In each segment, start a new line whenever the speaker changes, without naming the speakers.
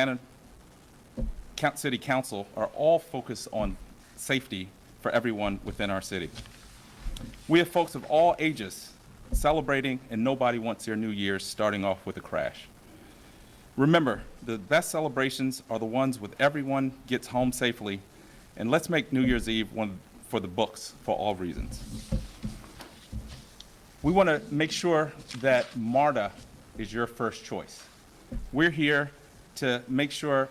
Atlanta City Council are all focused on safety for everyone within our city. We have folks of all ages celebrating, and nobody wants their New Year's starting off with a crash. Remember, the best celebrations are the ones with everyone gets home safely, and let's make New Year's Eve one for the books for all reasons. We want to make sure that MARTA is your first choice. We're here to make sure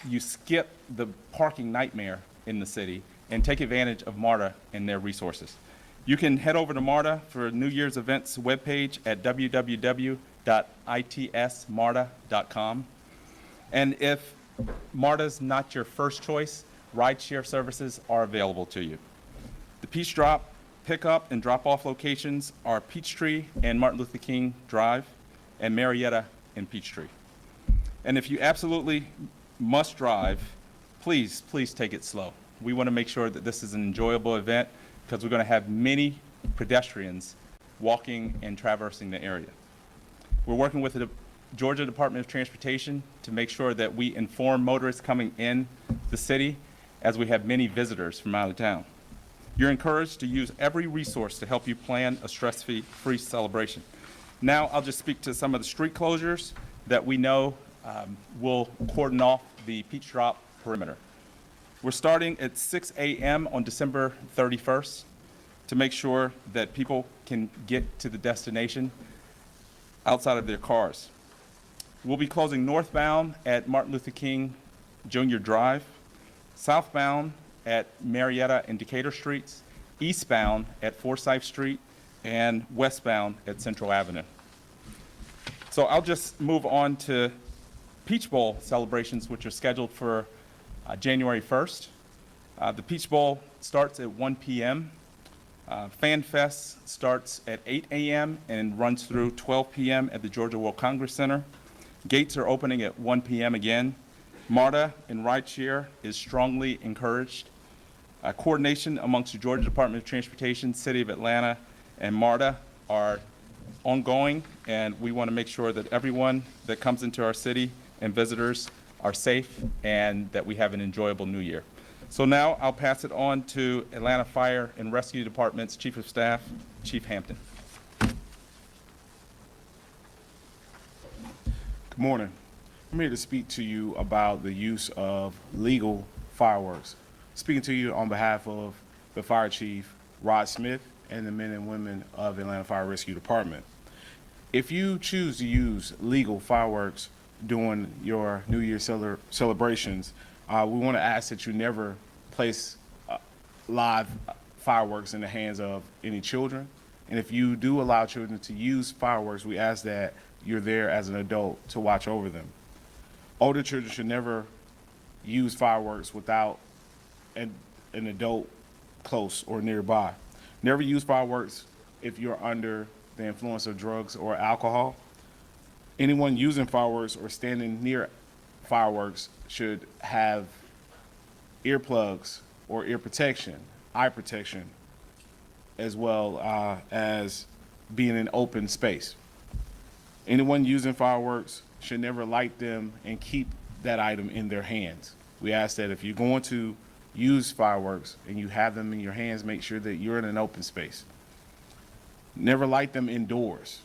you skip the parking nightmare in the city and take advantage of MARTA and their resources. You can head over to MARTA for New Year's events webpage at www.itsmarta.com. And if MARTA's not your first choice, rideshare services are available to you. The Peach Drop pickup and drop-off locations are Peachtree and Martin Luther King Drive, and Marietta and Peachtree. And if you absolutely must drive, please take it slow. We want to make sure that this is an enjoyable event because we're going to have many pedestrians walking and traversing the area. We're working with the Georgia Department of Transportation to make sure that we inform motorists coming in the city as we have many visitors from out of town. You're encouraged to use every resource to help you plan a stress-free celebration. Now I'll just speak to some of the street closures that we know will cordon off the Peach Drop perimeter. We're starting at 6 a.m. on December 31st to make sure that people can get to the destination outside of their cars. We'll be closing northbound at Martin Luther King Jr. Drive, southbound at Marietta and Decatur Streets, eastbound at Forsyth Street, and westbound at Central Avenue. So I'll just move on to Peach Bowl celebrations, which are scheduled for January 1st. The Peach Bowl starts at 1 p.m. Fan Fest starts at 8 a.m. and runs through 12 p.m. at the Georgia World Congress Center. Gates are opening at 1 p.m. again. MARTA and rideshare is strongly encouraged. Coordination amongst the Georgia Department of Transportation, City of Atlanta, and MARTA are ongoing, and we want to make sure that everyone that comes into our city and visitors are safe and that we have an enjoyable New Year. So now I'll pass it on to Atlanta Fire and Rescue Department's Chief of Staff, Chief Hampton.
Good morning. I'm here to speak to you about the use of legal fireworks. Speaking to you on behalf of the Fire Chief, Rod Smith, and the men and women of Atlanta Fire Rescue Department. If you choose to use legal fireworks during your New Year's celebrations, we want to ask that you never place live fireworks in the hands of any children. And if you do allow children to use fireworks, we ask that you're there as an adult to watch over them. Older children should never use fireworks without an adult close or nearby. Never use fireworks if you're under the influence of drugs or alcohol. Anyone using fireworks or standing near fireworks should have earplugs or ear protection, eye protection, as well as being in open space. Anyone using fireworks should never light them and keep that item in their hands. We ask that if you're going to use fireworks and you have them in your hands, make sure that you're in an open space. Never light them indoors.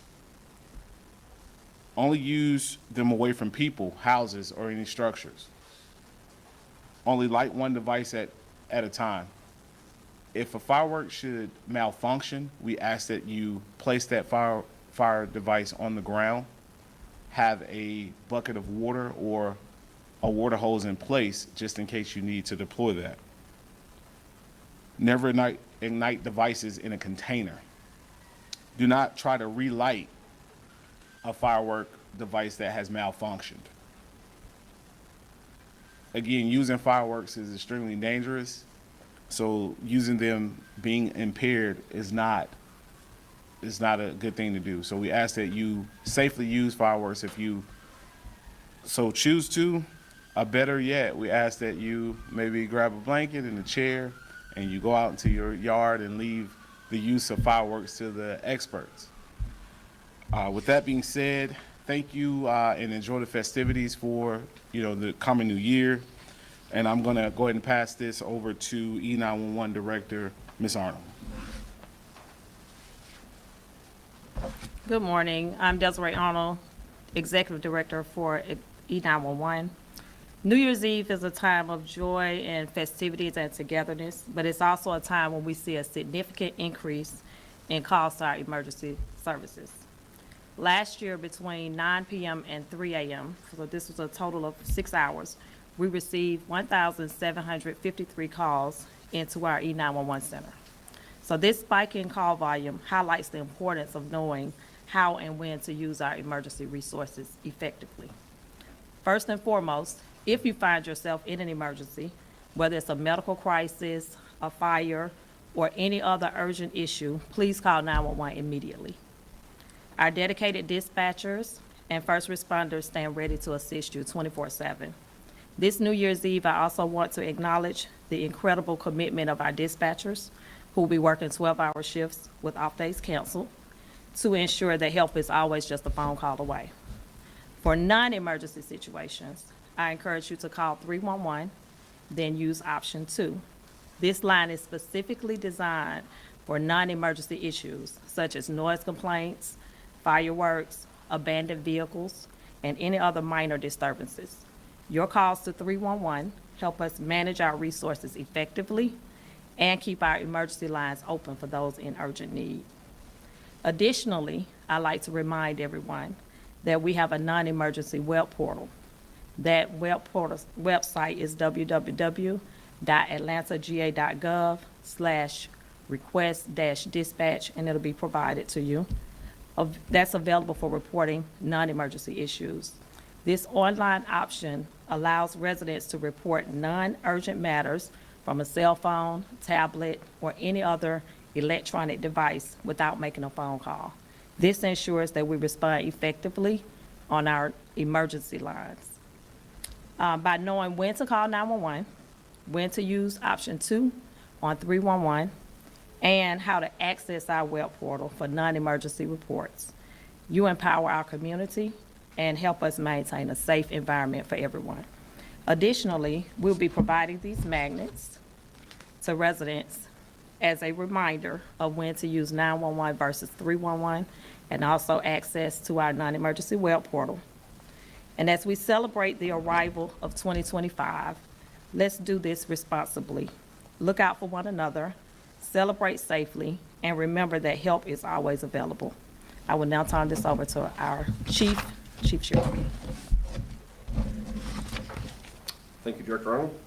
Only use them away from people, houses, or any structures. Only light one device at a time. If a firework should malfunction, we ask that you place that fire device on the ground, have a bucket of water or a water hose in place just in case you need to deploy that. Never ignite devices in a container. Do not try to relight a firework device that has malfunctioned. Again, using fireworks is extremely dangerous, so using them being impaired is not a good thing to do. So we ask that you safely use fireworks if you so choose to. Better yet, we ask that you maybe grab a blanket and a chair and you go out into your yard and leave the use of fireworks to the experts. With that being said, thank you and enjoy the festivities for the coming new year. And I'm gonna go ahead and pass this over to E911 Director, Ms. Arnold.
Good morning. I'm Desiree Arnold, Executive Director for E911. New Year's Eve is a time of joy and festivities and togetherness, but it's also a time when we see a significant increase in calls to our emergency services. Last year, between 9 p.m. and 3 a.m., so this was a total of 6 hours, we received 1,753 calls into our E911 center. So this spike in call volume highlights the importance of knowing how and when to use our emergency resources effectively. First and foremost, if you find yourself in an emergency, whether it's a medical crisis, a fire, or any other urgent issue, please call 911 immediately. Our dedicated dispatchers and first responders stand ready to assist you 24/7. This New Year's Eve, I also want to acknowledge the incredible commitment of our dispatchers who will be working 12-hour shifts with off days canceled to ensure that help is always just a phone call away. For non-emergency situations, I encourage you to call 311, then use option 2. This line is specifically designed for non-emergency issues such as noise complaints, fireworks, abandoned vehicles, and any other minor disturbances. Your calls to 311 help us manage our resources effectively and keep our emergency lines open for those in urgent need. Additionally, I'd like to remind everyone that we have a non-emergency web portal. That web portal website is www.atlantaga.gov/request-dispatch, and it'll be provided to you. That's available for reporting non-emergency issues. This online option allows residents to report non-urgent matters from a cell phone, tablet, or any other electronic device without making a phone call. This ensures that we respond effectively on our emergency lines. By knowing when to call 911, when to use option 2 on 311, and how to access our web portal for non-emergency reports, you empower our community and help us maintain a safe environment for everyone. Additionally, we'll be providing these magnets to residents as a reminder of when to use 911 versus 311, and also access to our non-emergency web portal. And as we celebrate the arrival of 2025, let's do this responsibly. Look out for one another, celebrate safely, and remember that help is always available. I will now turn this over to our Chief Sherwood.
Thank you, Director Arnold.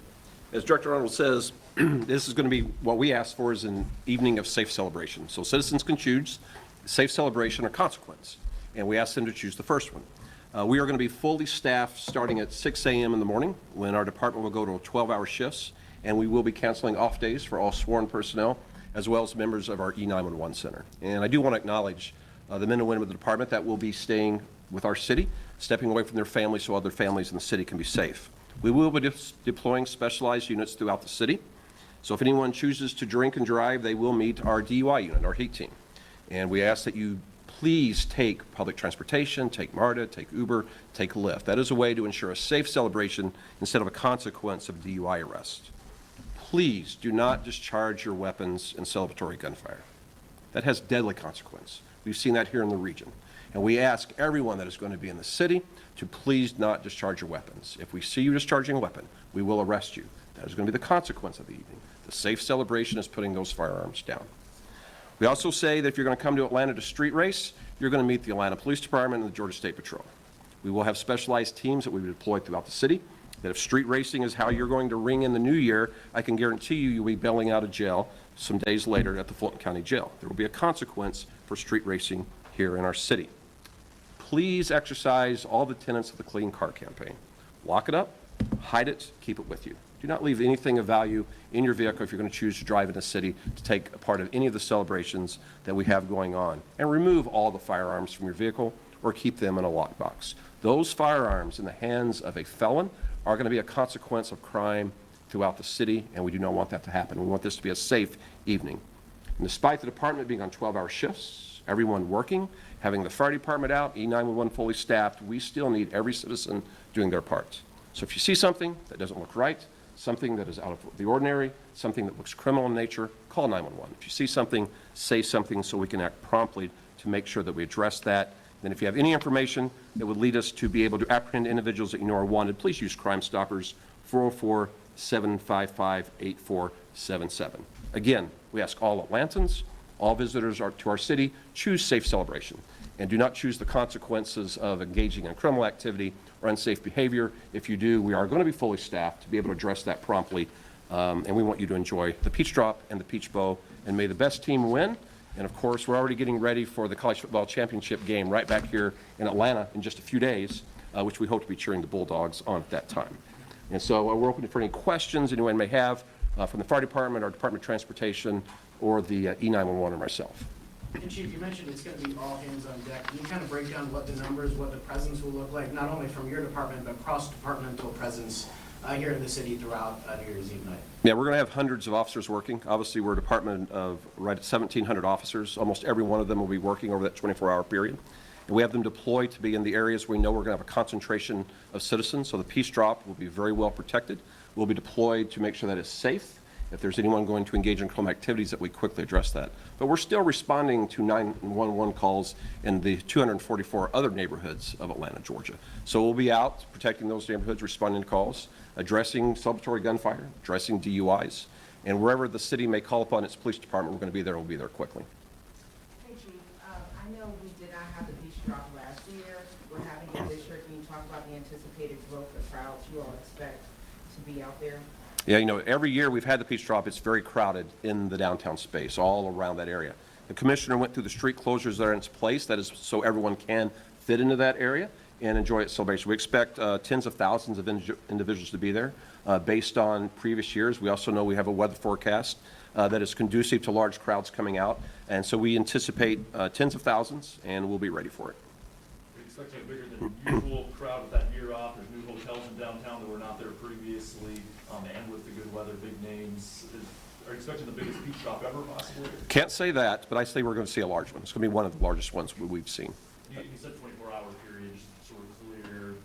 As Director Arnold says, this is going to be what we asked for is an evening of safe celebration. So citizens can choose safe celebration or consequence, and we asked them to choose the first one. We are going to be fully staffed starting at 6 a.m. in the morning when our department will go to 12-hour shifts, and we will be canceling off days for all sworn personnel as well as members of our E911 center. And I do want to acknowledge the men and women of the department that will be staying with our city, stepping away from their families so other families in the city can be safe. We will be deploying specialized units throughout the city. So if anyone chooses to drink and drive, they will meet our DUI unit, our HATE team. And we ask that you please take public transportation, take MARTA, take Uber, take Lyft. That is a way to ensure a safe celebration instead of a consequence of DUI arrest. Please do not discharge your weapons in celebratory gunfire. That has deadly consequence. We've seen that here in the region. And we ask everyone that is going to be in the city to please not discharge your weapons. If we see you discharging a weapon, we will arrest you. That is going to be the consequence of the evening. The safe celebration is putting those firearms down. We also say that if you're going to come to Atlanta to street race, you're going to meet the Atlanta Police Department and the Georgia State Patrol. We will have specialized teams that we will deploy throughout the city. That if street racing is how you're going to ring in the new year, I can guarantee you you'll be bailing out of jail some days later at the Fulton County Jail. There will be a consequence for street racing here in our city. Please exercise all the tenets of the Clean Car Campaign. Lock it up, hide it, keep it with you. Do not leave anything of value in your vehicle if you're going to choose to drive in the city to take a part of any of the celebrations that we have going on. And remove all the firearms from your vehicle or keep them in a lockbox. Those firearms in the hands of a felon are going to be a consequence of crime throughout the city, and we do not want that to happen. We want this to be a safe evening. And despite the department being on 12-hour shifts, everyone working, having the fire department out, E911 fully staffed, we still need every citizen doing their part. So if you see something that doesn't look right, something that is out of the ordinary, something that looks criminal in nature, call 911. If you see something, say something so we can act promptly to make sure that we address that. And if you have any information that would lead us to be able to apprehend individuals that you know are wanted, please use Crime Stoppers 404-755-8477. Again, we ask all Atlantans, all visitors to our city, choose Safe Celebration and do not choose the consequences of engaging in criminal activity or unsafe behavior. If you do, we are going to be fully staffed to be able to address that promptly, and we want you to enjoy the Peach Drop and the Peach Bowl, and may the best team win. And of course, we're already getting ready for the College Football Championship game right back here in Atlanta in just a few days, which we hope to be cheering the Bulldogs on at that time. And so we're open for any questions anyone may have from the fire department, our Department of Transportation, or the E911 or myself.
And Chief, you mentioned it's going to be all hands on deck. Can you kind of break down what the numbers, what the presence will look like, not only from your department, but cross-departmental presence here in the city throughout New Year's Eve night?
Yeah, we're going to have hundreds of officers working. Obviously, we're a department of right at 1,700 officers. Almost every one of them will be working over that 24-hour period. And we have them deployed to be in the areas where we know we're going to have a concentration of citizens. So the Peace Drop will be very well protected. We'll be deployed to make sure that it's safe. If there's anyone going to engage in criminal activities, that we quickly address that. But we're still responding to 911 calls in the 244 other neighborhoods of Atlanta, Georgia. So we'll be out protecting those neighborhoods, responding to calls, addressing celebratory gunfire, addressing DUIs, and wherever the city may call upon its police department, we're going to be there, and we'll be there quickly.
Hey, Chief, I know we did not have the Peach Drop last year. We're having it this year. Can you talk about the anticipated growth of crowds you all expect to be out there?
Yeah, you know, every year we've had the Peach Drop, it's very crowded in the downtown space, all around that area. The commissioner went through the street closures that are in place, that is so everyone can fit into that area and enjoy its celebration. We expect tens of thousands of individuals to be there based on previous years. We also know we have a weather forecast that is conducive to large crowds coming out, and so we anticipate tens of thousands, and we'll be ready for it.
We expect a bigger than usual crowd with that year off. There's new hotels in downtown that were not there previously, and with the good weather, big names. Are you expecting the biggest Peach Drop ever, possibly?
Can't say that, but I say we're going to see a large one. It's going to be one of the largest ones we've seen.
You said 24-hour period, just sort of clear.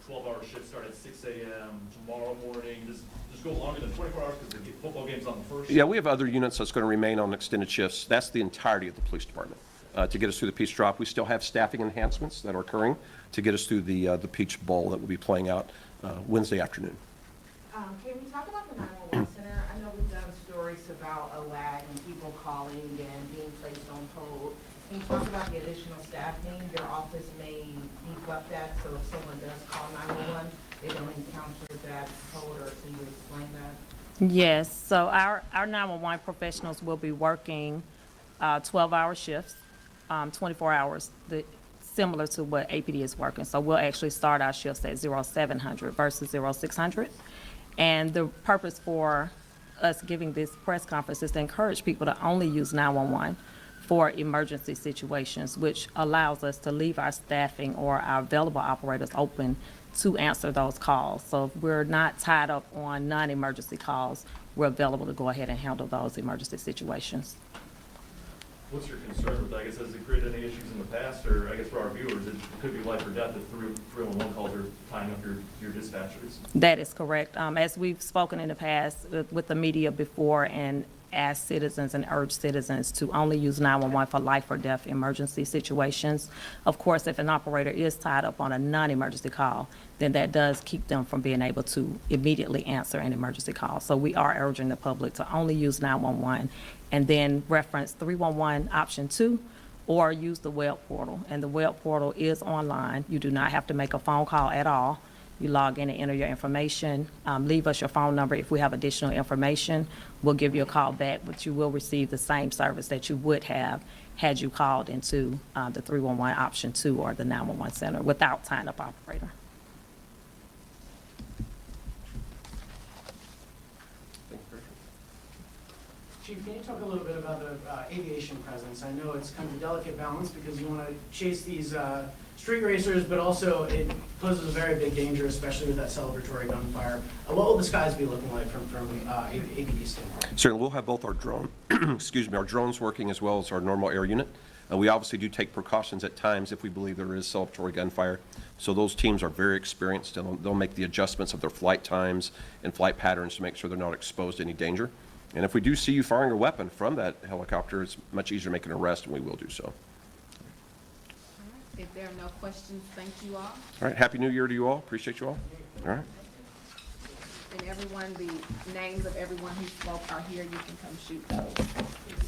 12-hour shifts start at 6 a.m. tomorrow morning. Does go longer than 24 hours because the football game's on the first?
Yeah, we have other units that's going to remain on extended shifts. That's the entirety of the police department. To get us through the Peach Drop, we still have staffing enhancements that are occurring to get us through the Peach Bowl that will be playing out Wednesday afternoon.
Can we talk about the 911 center? I know we've done stories about a lag and people calling and being placed on hold. Can you talk about the additional staffing? Your office may beef up that, so if someone does call 911, they don't encounter that hold, or can you explain that?
Yes, so our 911 professionals will be working 12-hour shifts, 24 hours, similar to what APD is working. So we'll actually start our shifts at 0700 versus 0600. And the purpose for us giving this press conference is to encourage people to only use 911 for emergency situations, which allows us to leave our staffing or our available operators open to answer those calls. So if we're not tied up on non-emergency calls, we're available to go ahead and handle those emergency situations.
What's your concern with that? I guess, has it created any issues in the past, or I guess for our viewers, it could be life or death if 311 calls are tying up your dispatchers?
That is correct. As we've spoken in the past with the media before and asked citizens and urged citizens to only use 911 for life or death emergency situations. Of course, if an operator is tied up on a non-emergency call, then that does keep them from being able to immediately answer an emergency call. So we are urging the public to only use 911 and then reference 311 option 2 or use the web portal. And the web portal is online. You do not have to make a phone call at all. You log in and enter your information. Leave us your phone number. If we have additional information, we'll give you a call back, but you will receive the same service that you would have had you called into the 311 option 2 or the 911 center without tying up operator.
Chief, can you talk a little bit about the aviation presence? I know it's kind of a delicate balance because you want to chase these street racers, but also it poses a very big danger, especially with that celebratory gunfire. What will the skies be looking like from APD standpoint?
Certainly, we'll have both our drone, our drones working as well as our normal air unit. We obviously do take precautions at times if we believe there is celebratory gunfire. So those teams are very experienced, and they'll make the adjustments of their flight times and flight patterns to make sure they're not exposed to any danger. And if we do see you firing a weapon from that helicopter, it's much easier to make an arrest, and we will do so.
If there are no questions, thank you all.
All right, Happy New Year to you all. Appreciate you all. All right.
And everyone, the names of everyone who spoke are here. You can come shoot those.